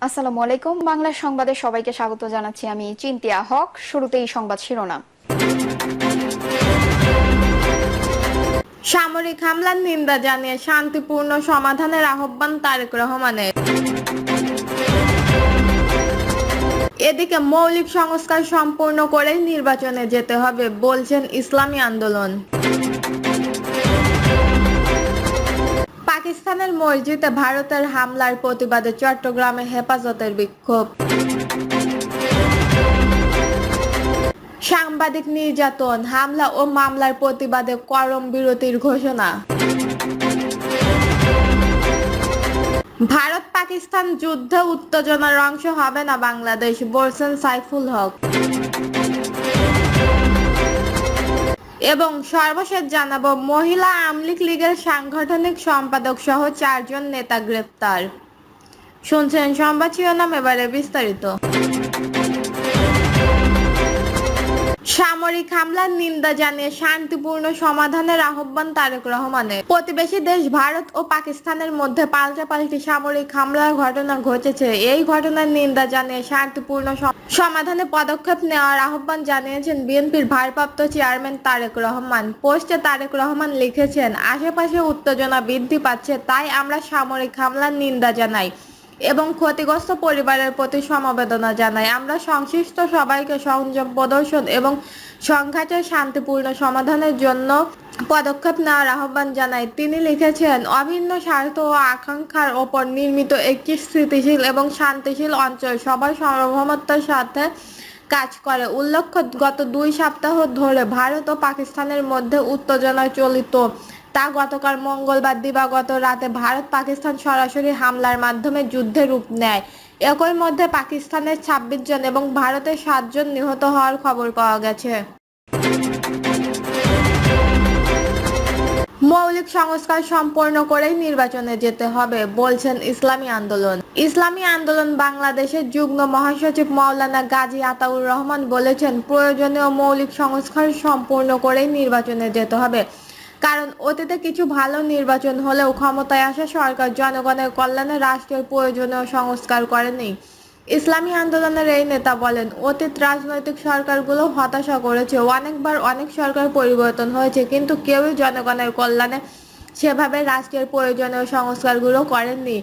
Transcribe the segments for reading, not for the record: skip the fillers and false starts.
আসসালামু আলাইকুম। বাংলা সংবাদে সবাইকে স্বাগত জানাচ্ছি। আমি চিন্তিয়া হক। শুরুতেই সংবাদ শিরোনাম। সামরিক হামলার নিন্দা জানিয়ে শান্তিপূর্ণ সমাধানের আহ্বান তারেক রহমানের। এদিকে মৌলিক সংস্কার সম্পূর্ণ করেই নির্বাচনে যেতে হবে বলছেন ইসলামী আন্দোলন। পাকিস্তানের মসজিদে ভারতের হামলার প্রতিবাদে চট্টগ্রামে হেফাজতের বিক্ষোভ। সাংবাদিক নির্যাতন, হামলা ও মামলার প্রতিবাদে করম বিরতির ঘোষণা। ভারত পাকিস্তান যুদ্ধে উত্তেজনার অংশ হবে না বাংলাদেশ বলছেন সাইফুল হক। এবং সর্বশেষ জানাবো, মহিলা আওয়ামী লীগের সাংগঠনিক সম্পাদক সহ 4 জন নেতা গ্রেপ্তার। শুনছেন সংবাদ শিরোনাম, এবারে বিস্তারিত। সামরিক হামলার নিন্দা জানিয়ে শান্তিপূর্ণ সমাধানের আহ্বান তারেক রহমানের। প্রতিবেশী দেশ ভারত ও পাকিস্তানের মধ্যে পাল্টাপাল্টি সামরিক হামলার ঘটনা ঘটেছে। এই ঘটনার নিন্দা জানিয়ে শান্তিপূর্ণ সমাধানে পদক্ষেপ নেওয়ার আহ্বান জানিয়েছেন বিএনপির ভারপ্রাপ্ত চেয়ারম্যান তারেক রহমান। পোস্টে তারেক রহমান লিখেছেন, আশেপাশে উত্তেজনা বৃদ্ধি পাচ্ছে, তাই আমরা সামরিক হামলার নিন্দা জানাই এবং ক্ষতিগ্রস্ত পরিবারের প্রতি সমবেদনা জানাই। আমরা সংশ্লিষ্ট সবাইকে সংযম প্রদর্শন এবং সংঘাতের শান্তিপূর্ণ সমাধানের জন্য পদক্ষেপ নেওয়ার আহ্বান জানাই। তিনি লিখেছেন, অভিন্ন স্বার্থ ও আকাঙ্ক্ষার ওপর নির্মিত একটি স্থিতিশীল এবং শান্তিশীল অঞ্চল সবার সার্বভৌমত্বের সাথে কাজ করে। উল্লেখ্য, গত 2 সপ্তাহ ধরে ভারত ও পাকিস্তানের মধ্যে উত্তেজনা চলিত। তা গতকাল মঙ্গলবার দিবাগত রাতে ভারত পাকিস্তান সরাসরি হামলার মাধ্যমে যুদ্ধে রূপ নেয়। একই মধ্যে পাকিস্তানের 26 জন এবং ভারতের 7 জন নিহত হওয়ার খবর পাওয়া গেছে। মৌলিক সংস্কার সম্পন্ন করেই নির্বাচনে যেতে হবে বলছেন ইসলামী আন্দোলন। ইসলামী আন্দোলন বাংলাদেশের যুগ্ম মহাসচিব মাওলানা গাজী আতাউর রহমান বলেছেন, প্রয়োজনীয় মৌলিক সংস্কার সম্পূর্ণ করেই নির্বাচনে যেতে হবে। কারণ অতীতে কিছু ভালো নির্বাচন হলেও ক্ষমতায় আসা সরকার জনগণের কল্যাণে রাষ্ট্রের প্রয়োজনীয় সংস্কার করেনি। ইসলামী আন্দোলনের এই নেতা বলেন, অতীত রাজনৈতিক সরকারগুলো হতাশা করেছে। অনেকবার অনেক সরকার পরিবর্তন হয়েছে, কিন্তু কেউই জনগণের কল্যাণে সেভাবে রাষ্ট্রের প্রয়োজনীয় সংস্কারগুলো করেননি।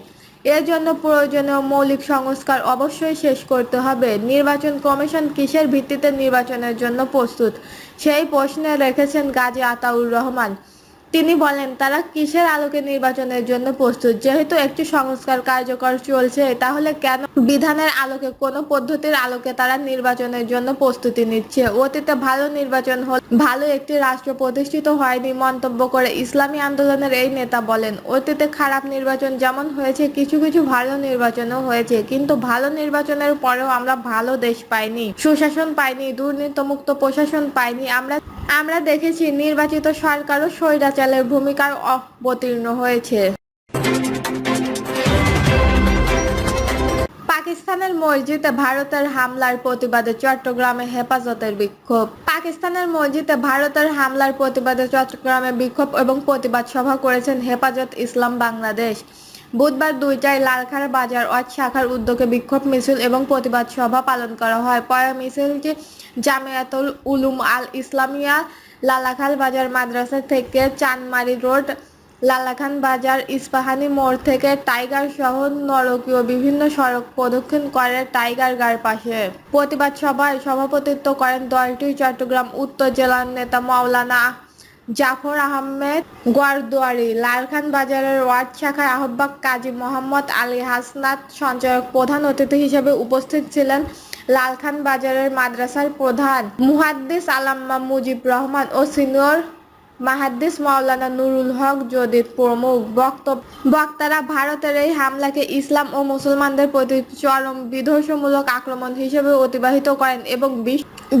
এর জন্য প্রয়োজনীয় মৌলিক সংস্কার অবশ্যই শেষ করতে হবে। নির্বাচন কমিশন কিসের ভিত্তিতে নির্বাচনের জন্য প্রস্তুত, সেই প্রশ্নে রেখেছেন গাজী আতাউর রহমান। তিনি বলেন, তারা কিসের আলোকে নির্বাচনের জন্য প্রস্তুত? যেহেতু একটি সংস্কার কার্যকর চলছে, তাহলে কেন বিধানের আলোকে, কোন পদ্ধতির আলোকে তারা নির্বাচনের জন্য প্রস্তুতি নিচ্ছে? অতীতে ভালো নির্বাচন হলে ভালো একটি রাষ্ট্র প্রতিষ্ঠিত হয়নি মন্তব্য করে ইসলামী আন্দোলনের এই নেতা বলেন, অতীতে খারাপ নির্বাচন যেমন হয়েছে, কিছু কিছু ভালো নির্বাচনও হয়েছে, কিন্তু ভালো নির্বাচনের পরেও আমরা ভালো দেশ পাইনি, সুশাসন পাইনি, দুর্নীতিমুক্ত প্রশাসন পাইনি। আমরা দেখেছি নির্বাচিত সরকারও স্বৈরাচারের ভূমিকায় অবতীর্ণ হয়েছে। পাকিস্তানের মসজিদে ভারতের হামলার প্রতিবাদে চট্টগ্রামে হেফাজতের বিক্ষোভ। পাকিস্তানের মসজিদে ভারতের হামলার প্রতিবাদে চট্টগ্রামে বিক্ষোভ এবং প্রতিবাদ সভা করেছেন হেফাজত ইসলাম বাংলাদেশ। বুধবার 2টায় লালখার বাজার ওয়াজ শাখার উদ্যোগে বিক্ষোভ মিছিল এবং প্রতিবাদ সভা পালন করা হয়। পরে মিছিলটি জামিয়াতুল উলুম আল ইসলামিয়া লালাখাল বাজার মাদ্রাসা থেকে চানমারি রোড, লালাখান বাজার, ইস্পাহানি মোড় থেকে টাইগার সহ নরকীয় বিভিন্ন সড়ক প্রদক্ষিণ করে টাইগার গার পাশে। প্রতিবাদ সভায় সভাপতিত্ব করেন দলটির চট্টগ্রাম উত্তর জেলার নেতা মাওলানা জাফর আহমেদ গোয়ারদুয়ারি। লালখান বাজারের ওয়ার্ড শাখার আহ্বায়ক কাজী মোহাম্মদ আলী হাসনাত সঞ্চালক প্রধান অতিথি হিসেবে উপস্থিত ছিলেন। লালখান বাজারের মাদ্রাসার প্রধান মুহাদ্দিস আল্লামা মুজিব রহমান ও সিনিয়র মুহাদ্দিস মাওলানা নুরুল হক জদিদ প্রমুখ। বক্তারা ভারতের এই হামলাকে ইসলাম ও মুসলমানদের প্রতি চরম বিধ্বংসমূলক আক্রমণ হিসেবে অতিবাহিত করেন এবং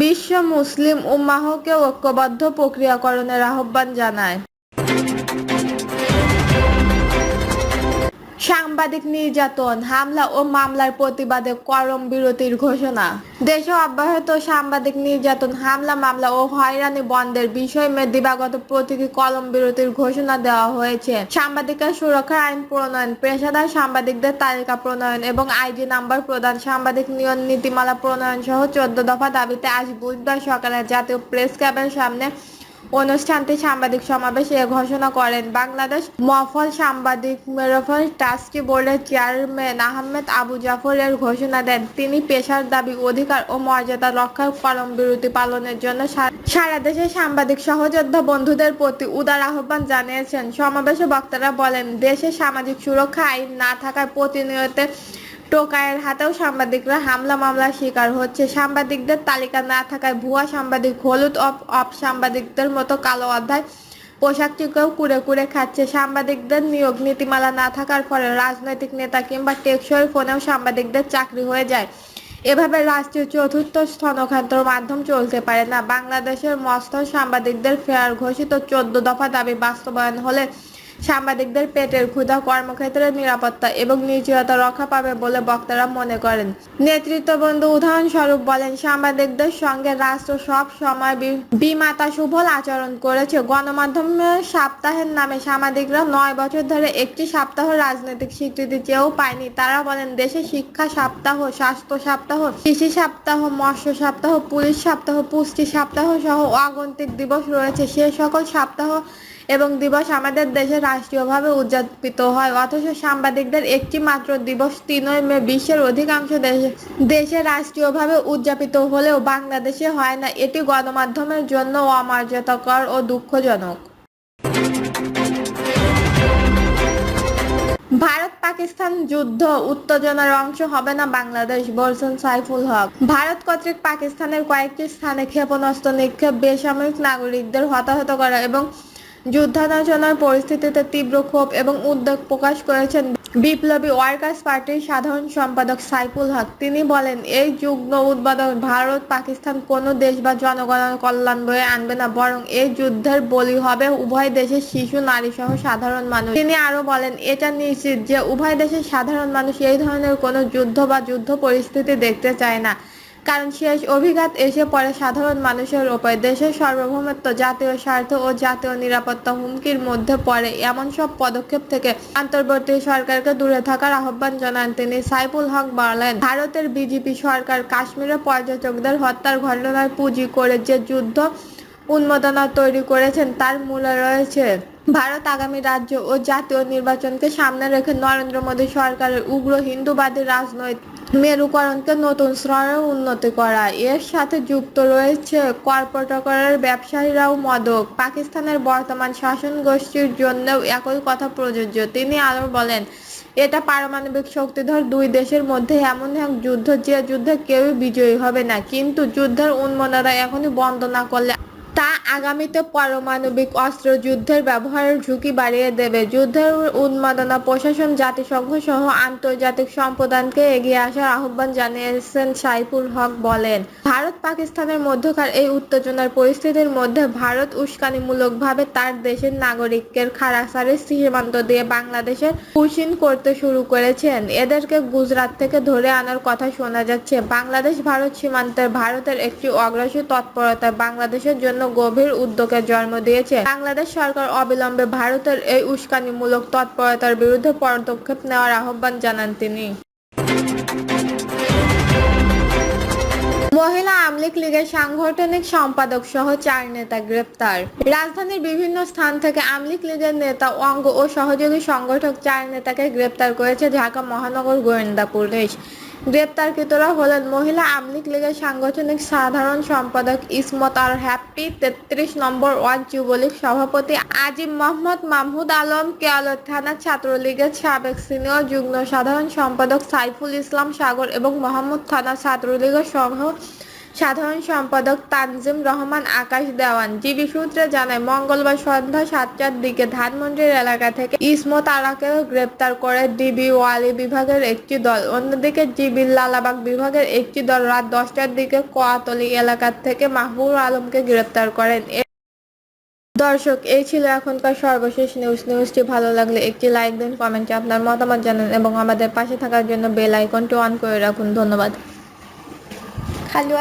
বিশ্ব মুসলিম উম্মাহকে ঐক্যবদ্ধ প্রক্রিয়াকরণের আহ্বান জানায়। সাংবাদিক নির্যাতন, হামলা ও মামলার প্রতিবাদে কর্ম বিরতির ঘোষণা। দেশে অব্যাহত সাংবাদিক নির্যাতন, হামলা, মামলা ও হয়রানি বন্ধের বিষয়ে দিবাগত প্রতীকী কলম বিরতির ঘোষণা দেওয়া হয়েছে। সাংবাদিকের সুরক্ষার আইন প্রণয়ন, পেশাদার সাংবাদিকদের তালিকা প্রণয়ন এবং আইডি নাম্বার প্রদান, সাংবাদিক নিয়ম নীতিমালা প্রণয়ন সহ 14 দফা দাবিতে আজ বুধবার সকালে জাতীয় প্রেস ক্লাবের সামনে অনুষ্ঠানটি সাংবাদিক সমাবেশে এ ঘোষণা করেন বাংলাদেশ মফল সাংবাদিক ওয়েলফেয়ার ট্রাস্টি বোর্ডের চেয়ারম্যান আহমেদ আবু জাফর এর ঘোষণা দেন। তিনি পেশার দাবি, অধিকার ও মর্যাদা রক্ষার কর্মবিরতি পালনের জন্য সারা দেশের সাংবাদিক সহযোদ্ধা বন্ধুদের প্রতি উদার আহ্বান জানিয়েছেন। সমাবেশে বক্তারা বলেন, দেশে সামাজিক সুরক্ষা আইন না থাকায় প্রতিনিয়ত টোকাইয়ের হাতেও সাংবাদিকরা হামলা মামলার শিকার হচ্ছে। সাংবাদিকদের তালিকা না থাকায় ভুয়া সাংবাদিক, হলুদ অফ সাংবাদিকদের মতো কালো অধ্যায় পোশাকটিকেও কুড়ে কুড়ে খাচ্ছে। সাংবাদিকদের নিয়োগ নীতিমালা না থাকার ফলে রাজনৈতিক নেতা কিংবা টেকসই ফোনেও সাংবাদিকদের চাকরি হয়ে যায়। এভাবে রাষ্ট্রীয় চতুর্থ স্থনখান্তর মাধ্যম চলতে পারে না। বাংলাদেশের মস্ত সাংবাদিকদের ফেয়ার ঘোষিত 14 দফা দাবি বাস্তবায়ন হলে সাংবাদিকদের পেটের ক্ষুধা, কর্মক্ষেত্রের নিরাপত্তা এবং নিশ্চয়তা রক্ষা পাবে বলে বক্তারা মনে করেন। নেতৃত্ববৃন্দ উদাহরণস্বরূপ বলেন, সাংবাদিকদের সঙ্গে রাষ্ট্র সব সময় বিমাতাসুলভ আচরণ করেছে। গণমাধ্যমের সপ্তাহের নামে সাংবাদিকরা 9 বছর ধরে একটি সপ্তাহ রাজনৈতিক স্বীকৃতি চেয়েও পায়নি। তারা বলেন, দেশে শিক্ষা সপ্তাহ, স্বাস্থ্য সপ্তাহ, কৃষি সপ্তাহ, মৎস্য সপ্তাহ, পুলিশ সপ্তাহ, পুষ্টি সপ্তাহ সহ অগণিত দিবস রয়েছে। সে সকল সপ্তাহ এবং দিবস আমাদের দেশে রাষ্ট্রীয়ভাবে উদযাপিত হয়, অথচ সাংবাদিকদের একটি মাত্র দিবস 3 মে বিশ্বের অধিকাংশ দেশে রাষ্ট্রীয়ভাবে উদযাপিত হলেও বাংলাদেশে হয় না। এটি গণমাধ্যমের জন্য অমর্যাদাকর ও দুঃখজনক। ভারত পাকিস্তান যুদ্ধ উত্তেজনার অংশ হবে না বাংলাদেশ, বলছেন সাইফুল হক। ভারত কর্তৃক পাকিস্তানের কয়েকটি স্থানে ক্ষেপণাস্ত্র নিক্ষেপ, বেসামরিক নাগরিকদের হতাহত করা এবং যুদ্ধালোচনার পরিস্থিতিতে তীব্র ক্ষোভ এবং উদ্বেগ প্রকাশ করেছেন বিপ্লবী ওয়ার্কার্স পার্টির সাধারণ সম্পাদক সাইফুল হক। তিনি বলেন, এই যুগ্ম উদ্বোধন ভারত পাকিস্তান কোনো দেশ বা জনগণের কল্যাণ বয়ে আনবে না, বরং এই যুদ্ধের বলি হবে উভয় দেশের শিশু, নারী সহ সাধারণ মানুষ। তিনি আরো বলেন, এটা নিশ্চিত যে উভয় দেশের সাধারণ মানুষ এই ধরনের কোনো যুদ্ধ বা যুদ্ধ পরিস্থিতি দেখতে চায় না, কারণ শেষ অভিঘাত এসে পড়ে সাধারণ মানুষের ওপর। দেশের সার্বভৌমত্ব, জাতীয় স্বার্থ ও জাতীয় নিরাপত্তা হুমকির মধ্যে পড়ে এমন সব পদক্ষেপ থেকে অন্তর্বর্তী সরকারকে দূরে থাকার আহ্বান জানান তিনি। সাইফুল হক বলেন, ভারতের বিজেপি সরকার কাশ্মীরে পর্যটকদের হত্যার ঘটনায় পুঁজি করে যে যুদ্ধ উন্মাদনা তৈরি করেছেন তার মূলে রয়েছে ভারত আগামী রাজ্য ও জাতীয় নির্বাচনকে সামনে রেখে নরেন্দ্র মোদী সরকারের উগ্র হিন্দুবাদী রাজনৈতিক মেরুকরণকে নতুন স্তরে উন্নতি করা। এর সাথে যুক্ত রয়েছে কর্পোরেটের ব্যবসায়ীরাও মাদক। পাকিস্তানের বর্তমান শাসন গোষ্ঠীর জন্যও একই কথা প্রযোজ্য। তিনি আরো বলেন, এটা পারমাণবিক শক্তিধর দুই দেশের মধ্যে এমন এক যুদ্ধ যে যুদ্ধে কেউই বিজয়ী হবে না, কিন্তু যুদ্ধের উন্মাদনা এখনই বন্ধ না করলে তা আগামীতে পারমাণবিক অস্ত্র যুদ্ধের ব্যবহারের ঝুঁকি বাড়িয়ে দেবে। যুদ্ধের উন্মাদনা প্রশাসন, জাতিসংঘ সহ আন্তর্জাতিক সম্প্রদায়কে এগিয়ে আসার আহ্বান জানিয়েছেন সাইফুল হক। বলেন, ভারত পাকিস্তানের মধ্যকার এই উত্তেজনার পরিস্থিতির মধ্যে ভারত উস্কানিমূলকভাবে তার দেশের নাগরিকের খাড়াছাড়ি সীমান্ত দিয়ে বাংলাদেশে পুশিন করতে শুরু করেছেন। এদেরকে গুজরাট থেকে ধরে আনার কথা শোনা যাচ্ছে। বাংলাদেশ ভারত সীমান্তের ভারতের একটি অগ্রাসী তৎপরতা বাংলাদেশের জন্য গভীর উদ্বেগের জন্ম দিয়েছে। বাংলাদেশ সরকার অবিলম্বে ভারতের এই উস্কানিমূলক তৎপরতার বিরুদ্ধে পদক্ষেপ নেওয়ার আহ্বান জানান তিনি। মহিলা আওয়ামী লীগের সাংগঠনিক সম্পাদক সহ 4 নেতা গ্রেপ্তার। রাজধানীর বিভিন্ন স্থান থেকে আওয়ামী লীগের নেতা, অঙ্গ ও সহযোগী সংগঠক 4 নেতাকে গ্রেপ্তার করেছে ঢাকা মহানগর গোয়েন্দা পুলিশ। গ্রেপ্তারকৃতরা হলেন মহিলা আওয়ামী লীগের সাংগঠনিক সাধারণ সম্পাদক ইসমত আর হ্যাপি, 33 নম্বর ওয়ার্ড যুবলীগ সভাপতি আজিম মোহাম্মদ মাহমুদ আলম, কেয়ালত থানা ছাত্রলীগের সাবেক সিনিয়র যুগ্ম সাধারণ সম্পাদক সাইফুল ইসলাম সাগর এবং মোহাম্মদ থানা ছাত্রলীগের সহ সাধারণ সম্পাদক তানজিম রহমান আকাশ দেওয়ান। জিবি সূত্রে জানায়, মঙ্গলবার সন্ধ্যা 7টার দিকে ধানমন্ডির এলাকা থেকে ইসমত আরাকেও গ্রেপ্তার করে ডিবি ওয়ালি বিভাগের একটি দল। অন্যদিকে জিবির লালাবাগ বিভাগের একটি দল রাত 10টার দিকে কোয়াতলী এলাকা থেকে মাহবুব আলমকে গ্রেপ্তার করেন। দর্শক, এই ছিল এখনকার সর্বশেষ নিউজটি ভালো লাগলে একটি লাইক দিন, কমেন্টে আপনার মতামত জানান এবং আমাদের পাশে থাকার জন্য বেল আইকনটি অন করে রাখুন। ধন্যবাদ। খালি